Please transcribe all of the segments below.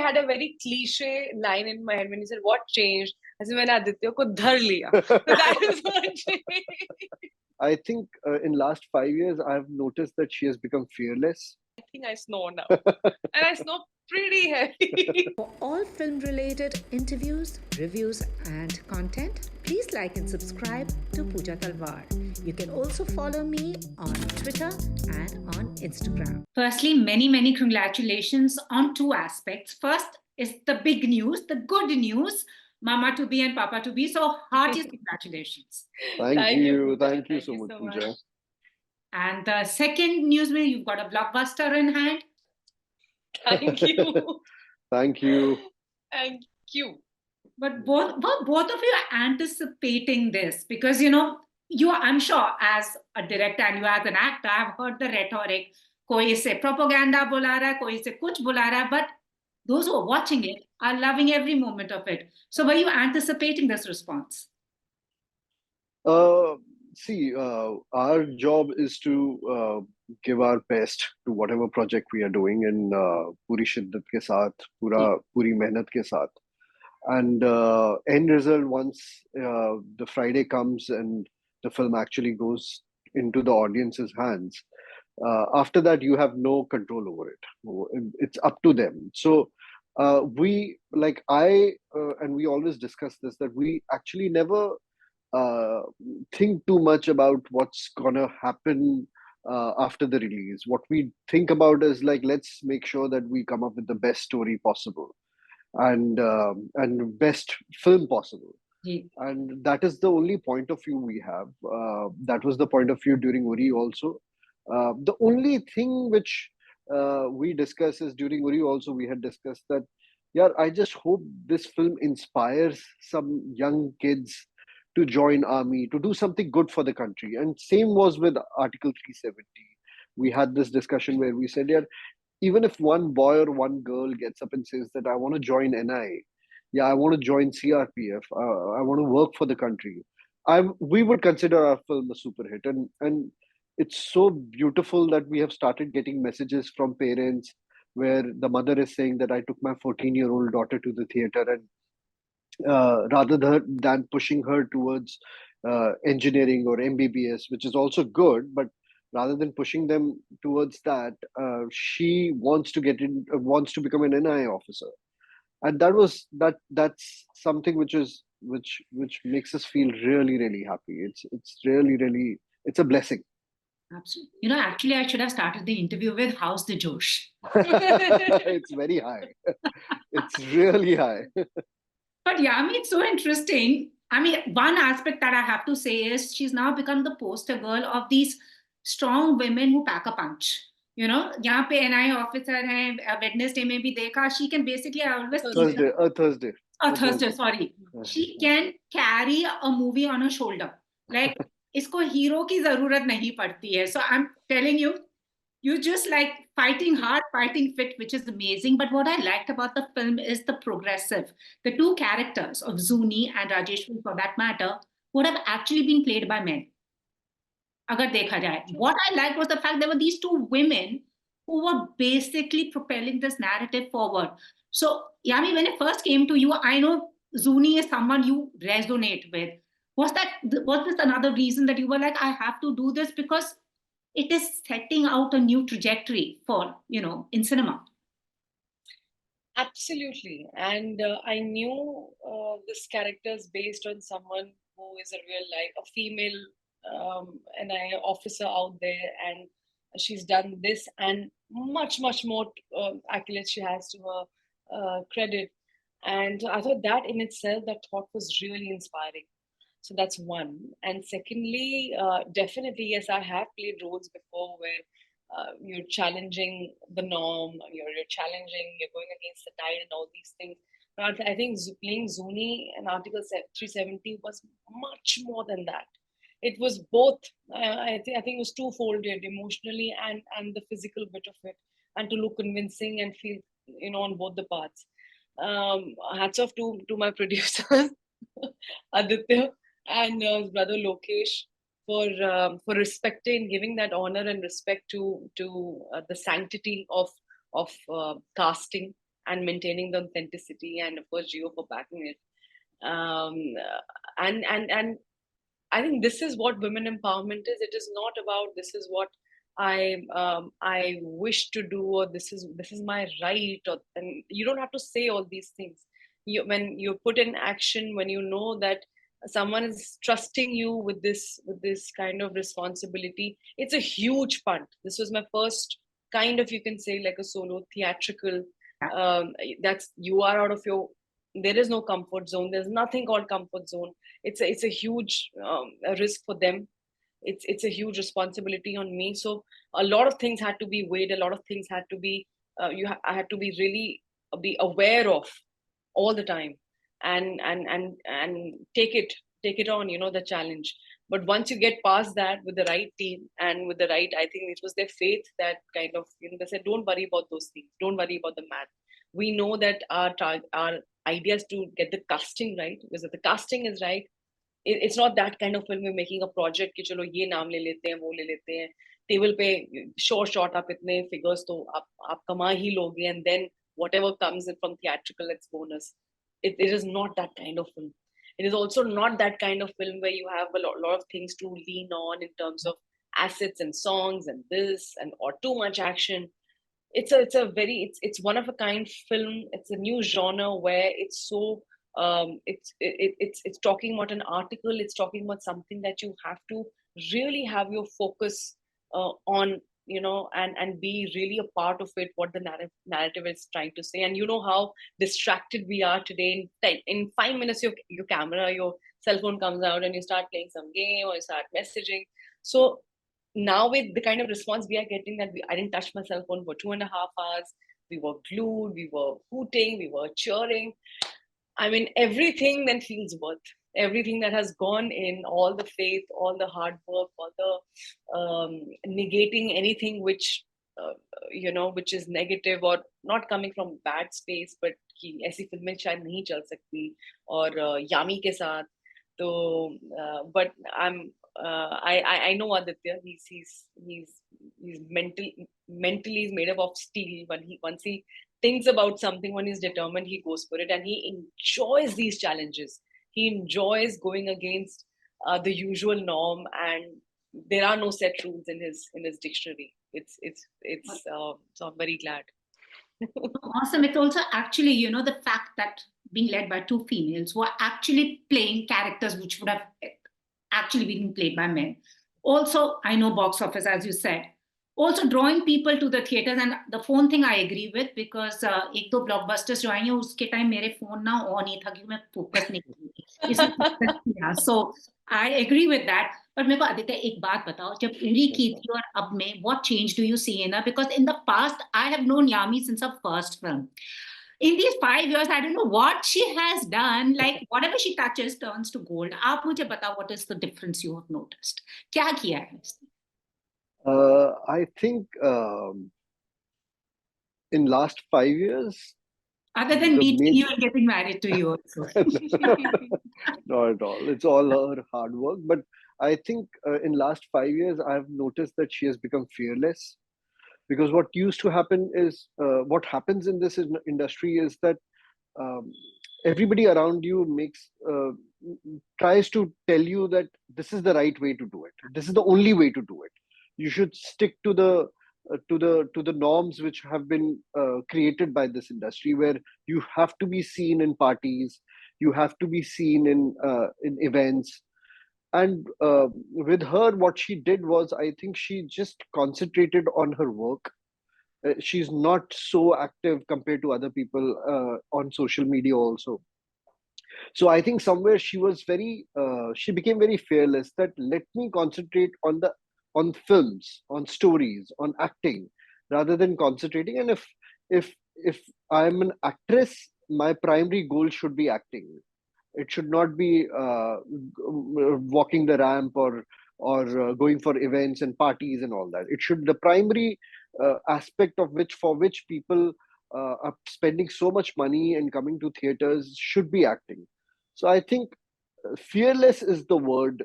had a very cliche line in my head when he said, "What changed?" I said, "मैंने आदित्य को धर लिया." So that is what changed. I think in last 5 years, I've noticed that she has become fearless. I think I snore now. And I snore pretty heavy. For all film-related interviews, reviews and content, please like and subscribe to Pooja Talwar. You can also follow me on Twitter and on Instagram. Firstly, many congratulations on two aspects. First is the big news, the good news, Mama to be and Papa to be. So heartiest congratulations. Thank you. Pooja. Thank you so much, Pooja. And the second news, where you've got a blockbuster in hand. Thank you. Thank you. Thank you. But both of you are anticipating this because, I'm sure as a director and you as an actor, I've heard the rhetoric. Koi isse propaganda bula raha hai, koi isse kuch bula raha hai, but those who are watching it are loving every moment of it. So were you anticipating this response? See, our job is to give our best to whatever project we are doing in puri shiddat ke saath, puri mehnat ke saath. And end result, once the Friday comes and the film actually goes into the audience's hands, after that you have no control over it. It's up to them. So we, like and we always discuss this, that we actually never think too much about what's gonna happen after the release. What we think about is like, let's make sure that we come up with the best story possible and best film possible. Yeah. And that is the only point of view we have. That was the point of view during Uri also. The only thing which we discuss is during Uri also we had discussed that, yeah, I just hope this film inspires some young kids to join army, to do something good for the country. And same was with Article 370. We had this discussion where we said, yeah, even if one boy or one girl gets up and says that I want to join NI, yeah, I want to join CRPF, I want to work for the country, we would consider our film a super hit. And it's so beautiful that we have started getting messages from parents where the mother is saying that I took my 14-year-old daughter to the theater, and rather than pushing her towards engineering or MBBS, which is also good, but rather than pushing them towards that, she wants to wants to become an NI officer, and that's something which makes us feel really, really happy. It's really, it's a blessing. Absolutely. Actually, I should have started the interview with "How's the Josh?" It's very high. It's really high. But Yami, it's so interesting. I mean, one aspect that I have to say is she's now become the poster girl of these strong women who pack a punch. यहाँ पे NI officer हैं, Wednesday में भी देखा. She can basically always Thursday. Sorry, she can carry a movie on her shoulder. Like इसको hero की जरूरत नहीं पड़ती है. So I'm telling you, you're just like fighting hard, fighting fit, which is amazing. But what I liked about the film is the progressive. The two characters of Zuni and Rajeshwari, for that matter, would have actually been played by men. Agar dekha jaye. What I liked was the fact there were these two women who were basically propelling this narrative forward. So, Yami, when it first came to you, I know Zuni is someone you resonate with. Was this another reason that you were like, I have to do this because it is setting out a new trajectory for, in cinema? Absolutely. And I knew this character is based on someone who is a real life, a female NI officer out there, and she's done this and much more accolades she has to her credit. And I thought that in itself, that thought was really inspiring. So that's one. And secondly, definitely, yes, I have played roles before where you're challenging the norm, you're going against the tide and all these things. But I think playing Zuni and Article 370 was much more than that. It was both, I think it was two-folded, emotionally and the physical bit of it, and to look convincing and feel, on both the parts. Hats off to my producers, Aditya and his brother Lokesh, for respecting, giving that honor and respect to the sanctity of casting and maintaining the authenticity, and of course Gio for backing it. And I think this is what women empowerment is. It is not about this is what I wish to do, or this is my right, or, and you don't have to say all these things. When you put in action, when you know that someone is trusting you with this kind of responsibility, it's a huge punt. This was my first kind of, you can say, like a solo theatrical. That's, you are out of your, there is no comfort zone. There's nothing called comfort zone. It's a huge risk for them. It's a huge responsibility on me. So a lot of things had to be weighed. A lot of things had to be I had to be really be aware of all the time, and take it on, the challenge. But once you get past that with the right team and with the right, I think it was their faith that kind of, they said, don't worry about those things, don't worry about the math. We know that our idea is to get the casting right, because if the casting is right, it's not that kind of film we're making a project कि चलो ये नाम ले लेते हैं, वो ले लेते हैं, टेबल पे short आप इतने figures तो आप कमा ही लोगे, and then whatever comes in from theatrical, it's bonus. It is not that kind of film. It is also not that kind of film where you have a lot of things to lean on in terms of assets and songs and this and or too much action. It's one of a kind film. It's a new genre where it's so it's talking about an article. It's talking about something that you have to really have your focus on, and be really a part of it, what the narrative is trying to say. And you know how distracted we are today. In 5 minutes your camera, your cell phone comes out and you start playing some game or you start messaging. So now with the kind of response we are getting, that I didn't touch my cell phone for 2.5 hours. We were glued, we were hooting, we were cheering. I mean, everything then feels worth. Everything that has gone in, all the faith, all the hard work, all the negating anything which, which is negative or not coming from bad space, but कि ऐसी फिल्में शायद नहीं चल सकती, और यामी के साथ. So, but I know Aditya. He's mentally he's made up of steel. When once he thinks about something, when he's determined, he goes for it, and he enjoys these challenges. He enjoys going against the usual norm, and there are no set rules in his dictionary. So I'm very glad. Awesome. It's also actually, the fact that being led by two females who are actually playing characters which would have actually been played by men. Also, I know box office, as you said. Also drawing people to the theaters, and the phone thing I agree with, because एक दो blockbusters जो आई हैं उसके time मेरे phone ना on ही था क्योंकि मैं focus नहीं कर रही थी. So I agree with that. But मेरे को आदित्य एक बात बताओ, जब उरी की थी और अब में, what change do you see in her? Because in the past I have known Yami since her first film. In these 5 years, I don't know what she has done. Like whatever she touches turns to gold. आप मुझे बताओ, what is the difference you have noticed? क्या किया है? I think in last 5 years, other than meeting you and getting married to you also. Not at all. It's all her hard work. But I think in last 5 years, I've noticed that she has become fearless. Because what used to happen is, what happens in this industry is that everybody around you tries to tell you that this is the right way to do it. This is the only way to do it. You should stick to the norms which have been created by this industry, where you have to be seen in parties, you have to be seen in events. And with her, what she did was, I think she just concentrated on her work. She's not so active compared to other people on social media also. So I think somewhere she became very fearless, that let me concentrate on films, on stories, on acting, rather than concentrating. And if I'm an actress, my primary goal should be acting. It should not be walking the ramp or going for events and parties and all that. It should, the primary aspect for which people are spending so much money and coming to theaters should be acting. So I think fearless is the word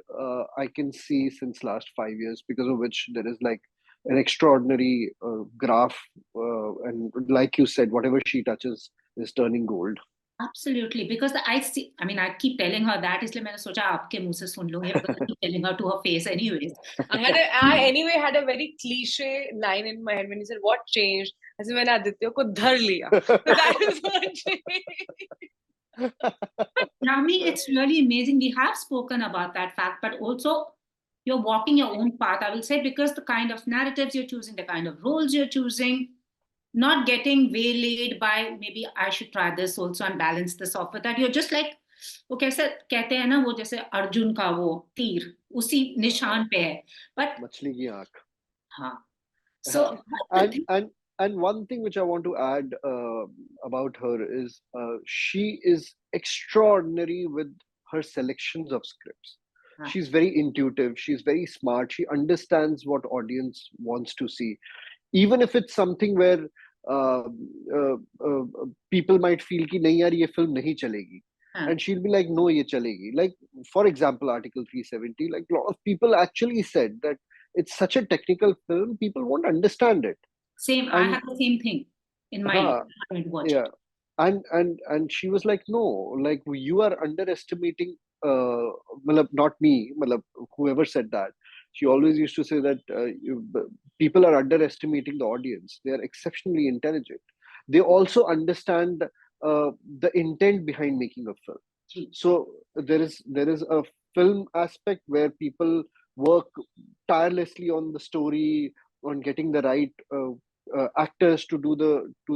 I can see since last 5 years, because of which there is like an extraordinary graph, and like you said, whatever she touches is turning gold. Absolutely, because I see, I mean, I keep telling her that, इसलिए मैंने सोचा आपके मुंह से सुन लूंगी, because I keep telling her to her face anyways. I anyway had a very cliche line in my head when he said, "What changed?" I said, "मैंने आदित्य को धर लिया." So that is what changed. But Yami, it's really amazing. We have spoken about that fact, but also you're walking your own path, I will say, because the kind of narratives you're choosing, the kind of roles you're choosing, not getting waylaid by maybe I should try this also and balance this off with that. You're just like, वो कैसे कहते हैं ना, वो जैसे अर्जुन का वो तीर उसी निशान पे है. But मछली की आंख. हाँ. So And one thing which I want to add about her is she is extraordinary with her selections of scripts. She's very intuitive. She's very smart. She understands what audience wants to see, even if it's something where uh, people might feel कि नहीं यार ये film नहीं चलेगी, and she'll be like, no, ye chalegi. Like, for example, Article 370, like a lot of people actually said that it's such a technical film, people won't understand it. Same, I had the same thing in mind. Yeah. And she was like, no, like you are underestimating, not me, whoever said that. She always used to say that people are underestimating the audience. They are exceptionally intelligent. They also understand the intent behind making a film. So there is a film aspect where people work tirelessly on the story, on getting the right actors to do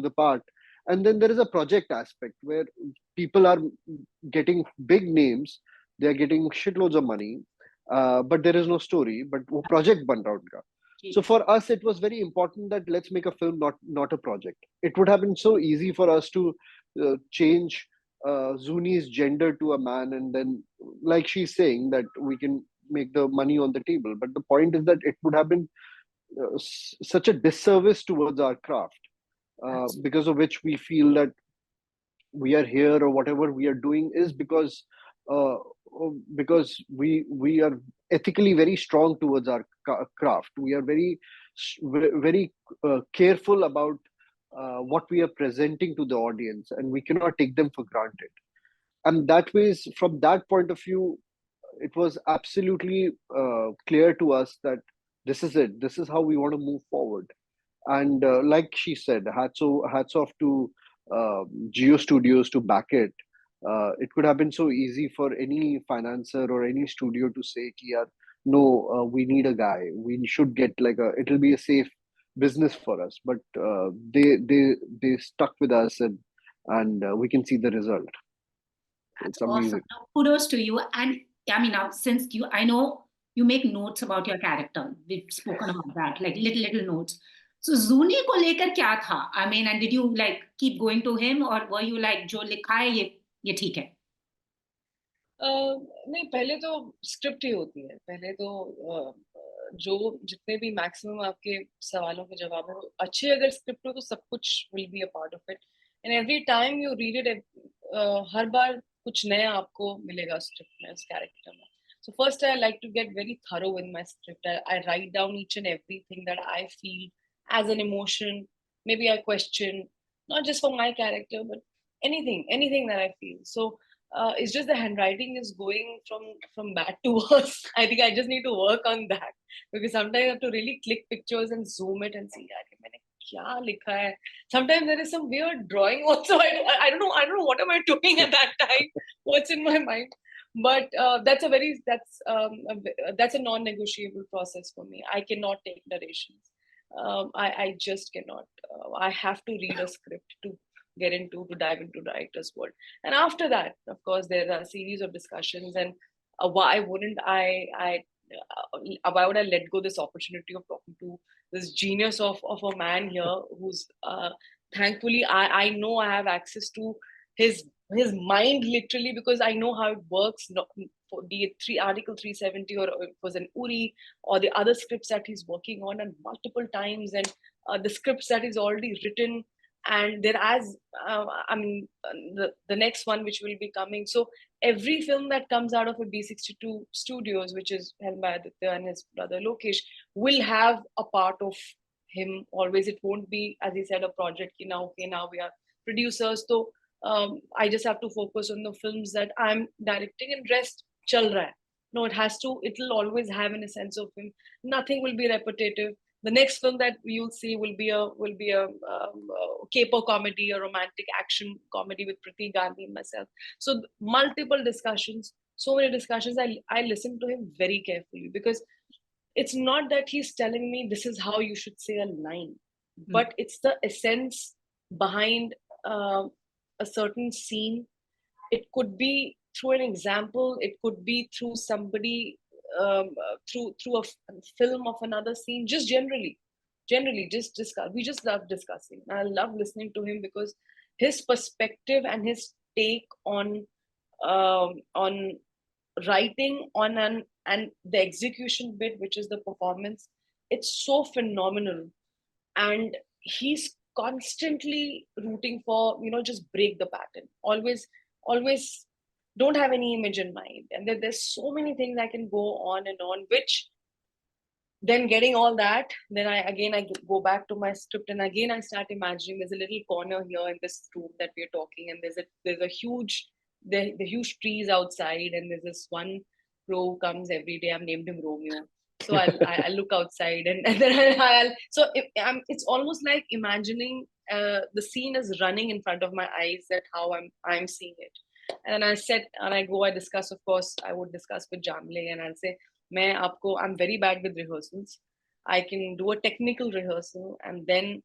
the part, and then there is a project aspect where people are getting big names, they are getting shitloads of money, but there is no story, but wo project ban raha unka. So for us it was very important that let's make a film, not a project. It would have been so easy for us to change Zuni's gender to a man, and then like she's saying that we can make the money on the table, but the point is that it would have been such a disservice towards our craft, because of which we feel that we are here or whatever we are doing is uh, because we are ethically very strong towards our craft. We are very careful about what we are presenting to the audience, and we cannot take them for granted. And that ways, from that point of view, it was absolutely clear to us that this is it. This is how we want to move forward. And like she said, hats off to Geo Studios to back it. It could have been so easy for any financer or any studio to say, Ki, yaar, no, we need a guy. We should get like it'll be a safe business for us. But they stuck with us, and we can see the result. That's it's amazing. Awesome. Kudos to you. And I mean, now since I know you make notes about your character. We've spoken about that, like little notes. So Zuni को लेकर क्या था? I mean, and did you like keep going to him, or were you like जो लिखा है ये ठीक है? नहीं, पहले तो स्क्रिप्ट ही होती है. पहले तो जो जितने भी मैक्सिमम आपके सवालों के जवाब है, अच्छे अगर स्क्रिप्ट हो तो सब कुछ will be a part of it. And every time you read it, हर बार कुछ नया आपको मिलेगा स्क्रिप्ट में, उस कैरेक्टर में. So first I like to get very thorough in my script. I write down each and everything that I feel as an emotion, maybe a question, not just for my character, but anything that I feel. So it's just the handwriting is going from bad to worse. I think I just need to work on that, because sometimes I have to really click pictures and zoom it and see, yaar, maine kya likha hai. Sometimes there is some weird drawing also. I don't know what am I doing at that time, what's in my mind. But that's a non-negotiable process for me. I cannot take narrations. I just cannot. I have to read a script to dive into the writer's world. And after that, of course, there are a series of discussions. And why would I let go this opportunity of talking to this genius of a man here, who's thankfully I know I have access to his mind, literally, because I know how it works. Not for the Article 370, or it was an Uri, or the other scripts that he's working on, and multiple times, and the scripts that he's already written and there as the next one which will be coming. So every film that comes out of a B62 Studios, which is held by Aditya and his brother Lokesh, will have a part of him always. It won't be, as he said, a project ki now, okay, now we are producers, so I just have to focus on the films that I'm directing, and rest chal raha hai. No, it'll always have in a sense of him. Nothing will be repetitive. The next film that you'll see will be a caper comedy, a romantic action comedy with Priti Gandhi and myself. So multiple discussions, so many discussions. I listen to him very carefully, because it's not that he's telling me this is how you should say a line, but it's the essence behind a certain scene. It could be through an example, it could be through somebody, through a film of another scene, just generally just discuss. We just love discussing. I love listening to him, because his perspective and his take on writing and the execution bit, which is the performance, it's so phenomenal. And he's constantly rooting for, just break the pattern, always don't have any image in mind. And there's so many things I can go on and on, which then getting all that, then I go back to my script, and again I start imagining there's a little corner here in this room that we're talking, and there's a huge, the huge trees outside, and there's this one crow who comes every day. I've named him Romeo. So I'll look outside, and then it's almost like imagining the scene is running in front of my eyes, that how I'm seeing it. And I discuss, of course, I would discuss with Jamle, and I'll say, I'm very bad with rehearsals. I can do a technical rehearsal, and then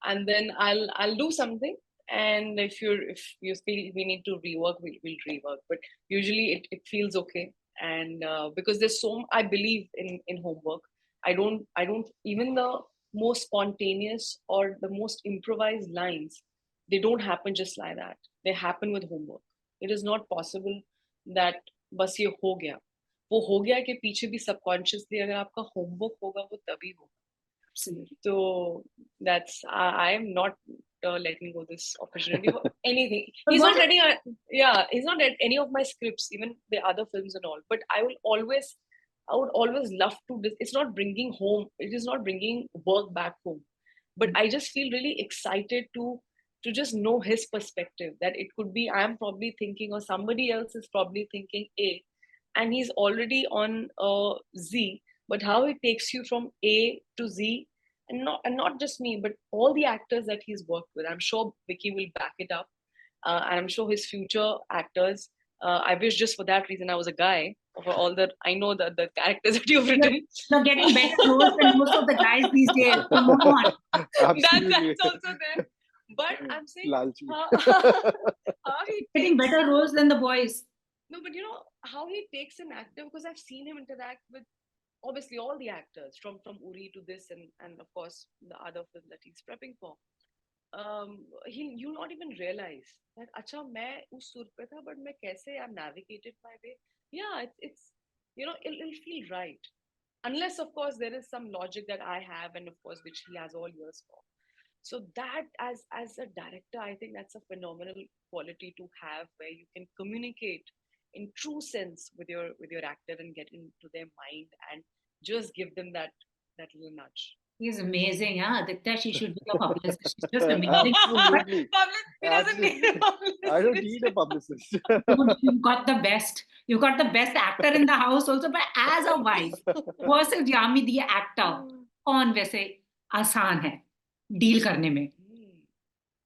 I'll do something. And if you feel we need to rework, we'll rework. But usually it feels okay. And because I believe in homework. I don't even the most spontaneous or the most improvised lines, they don't happen just like that. They happen with homework. It is not possible that बस ये हो गया. वो हो गया के पीछे भी subconsciously अगर आपका homework होगा, वो तभी होगा. So that's I am not letting go this opportunity for anything. He's not reading he's not read any of my scripts, even the other films and all. But I would always love to. It's not bringing home. It is not bringing work back home. But I just feel really excited to just know his perspective. That it could be I am probably thinking, or somebody else is probably thinking A, and he's already on Z. But how it takes you from A to Z, and not just me, but all the actors that he's worked with. I'm sure Vicky will back it up, and I'm sure his future actors. I wish just for that reason I was a guy. For all that I know that the characters that you've written, you're getting better roles than most of the guys these days. Come on. That's also there. But I'm saying how he getting better roles than the boys. No, but how he takes an actor, because I've seen him interact with obviously all the actors from Uri to this, and of course the other film that he's prepping for. You'll not even realize that acha main us sur pe tha, but main kaise I've navigated my way. Yeah, it's it'll feel right, unless of course there is some logic that I have, and of course which he has all years for. So that as a director, I think that's a phenomenal quality to have, where you can communicate in true sense with your actor and get into their mind and just give them that little nudge. He's amazing, huh? Aditya, she should be a publicist. She's just amazing. Absolutely. He doesn't need a publicist. I don't need a publicist. You've got the best. You've got the best actor in the house also, but as a wife versus Yami the actor, कौन वैसे आसान है deal करने में?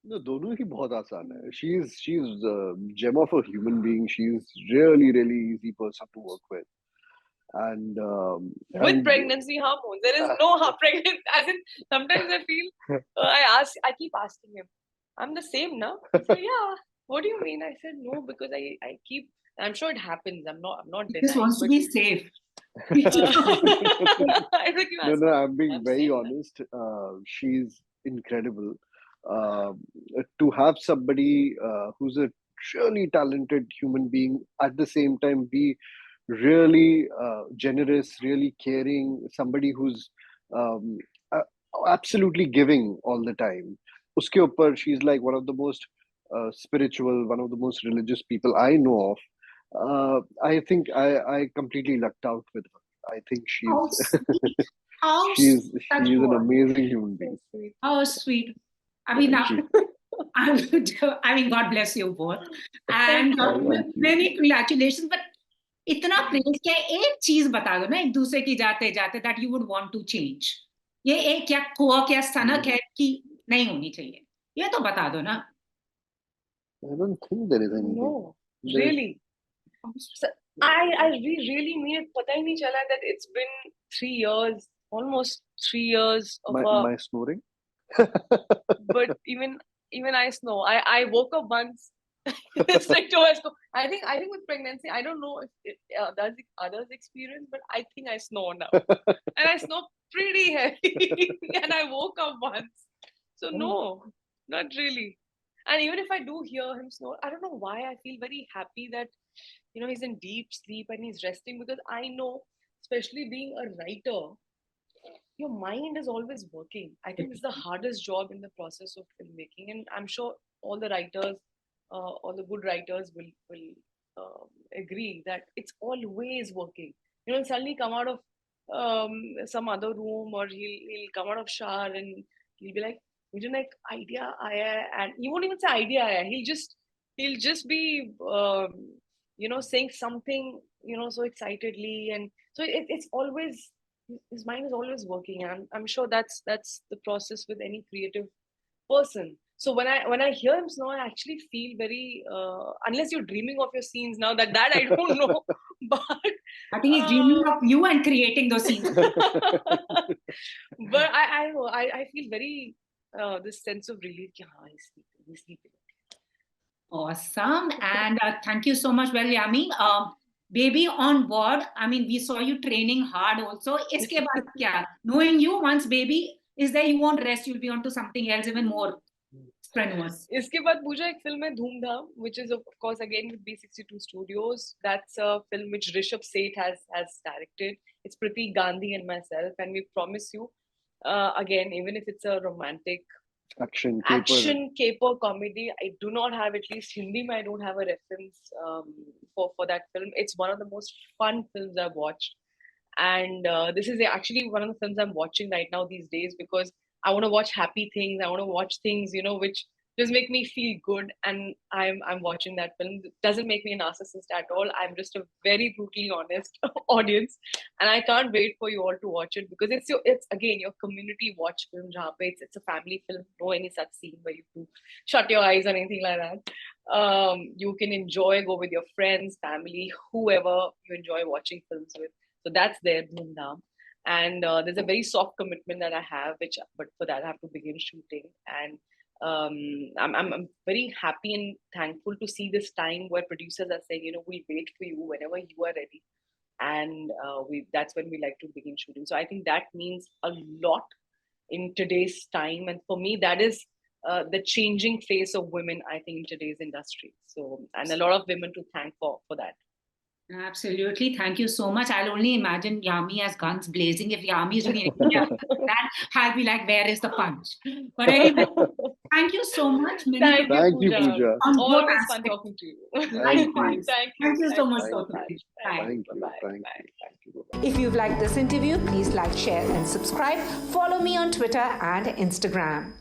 No, दोनों ही बहुत आसान है. She's a gem of a human being. She's really easy person to work with. And with pregnancy hormones, there is no pregnancy. As in, sometimes I feel I keep asking him, I'm the same now. He said, yeah. What do you mean? I said no, because I keep. I'm sure it happens. I'm not denying. He just wants to be safe. No, I'm being very honest. She's incredible. To have somebody who's a really talented human being, at the same time be really generous, really caring, somebody who's absolutely giving all the time. uske upar, she's like one of the most spiritual, one of the most religious people I know of. I think I completely lucked out with her. I think How she's sweet. How she's sweet. Such she's an word. amazing human being. How sweet. I mean, Thank you. I mean, God bless you both. And Thank you. many congratulations. But इतना praise क्या है, एक चीज बता दो ना एक दूसरे की जाते जाते that you would want to change. ये एक क्या खोक या सनक है कि नहीं होनी चाहिए, ये तो बता दो ना. I don't think there is anything. No, really. So, I really mean it. पता ही नहीं चला that it's been 3 years, almost 3 years of My snoring. But even I snore. I woke up once. It's like to my snore. I think with pregnancy, I don't know if others experience, but I think I snore now, and I snore pretty heavy, and I woke up once. So no, not really. And even if I do hear him snore, I don't know why I feel very happy that he's in deep sleep and he's resting, because I know, especially being a writer, your mind is always working. I think it's the hardest job in the process of filmmaking, and I'm sure all the writers, all the good writers will agree that it's always working. He'll suddenly come out of some other room, or he'll come out of shower and he'll be like, "Mujhe na ek idea aaya hai," and he won't even say idea aaya. He'll just be saying something so excitedly, and so it's always, his mind is always working, and I'm sure that's the process with any creative person. So when I hear him snore, I actually feel very unless you're dreaming of your scenes now, that I don't know. But I think he's dreaming of you and creating those scenes. But I feel very this sense of relief. Yeah, he's sleeping. Awesome. And thank you so much. Well, Yami, baby on board. I mean, we saw you training hard also. Iske baad kya? Knowing you, once baby is there, you won't rest. You'll be on to something else, even more strenuous. इसके बाद पूजा एक film है धूमधाम, which is of course again with B62 Studios. That's a film which Rishabh Seth has directed. It's Pratik Gandhi and myself, and we promise you, again, even if it's a romantic Action caper comedy, I do not have, at least Hindi mein, I don't have a reference for that film. It's one of the most fun films I've watched, and this is actually one of the films I'm watching right now these days, because I want to watch happy things. I want to watch things which just make me feel good, and I'm watching that film. It doesn't make me a narcissist at all. I'm just a very brutally honest audience, and I can't wait for you all to watch it, because it's again your community watch film. Jahan pe it's a family film. No any such scene where you have to shut your eyes or anything like that. You can enjoy, go with your friends, family, whoever you enjoy watching films with. So that's there, Dhoom Dham. And there's a very soft commitment that I have, but for that I have to begin shooting. And I'm very happy and thankful to see this time where producers are saying, we'll wait for you whenever you are ready, and that's when we like to begin shooting. So I think that means a lot in today's time, and for me that is the changing face of women, I think, in today's industry. So, and a lot of women to thank for that. Absolutely. Thank you so much. I'll only imagine Yami as guns blazing. If Yami is doing anything else than that, I'll be like, where is the punch? But anyway, thank you so much. Thank you, Pooja. Always fun aspects. talking to you. Likewise. Thank you so much. so Bye. Thank you. If you've liked this interview, please like, share, and subscribe. Follow me on Twitter and Instagram.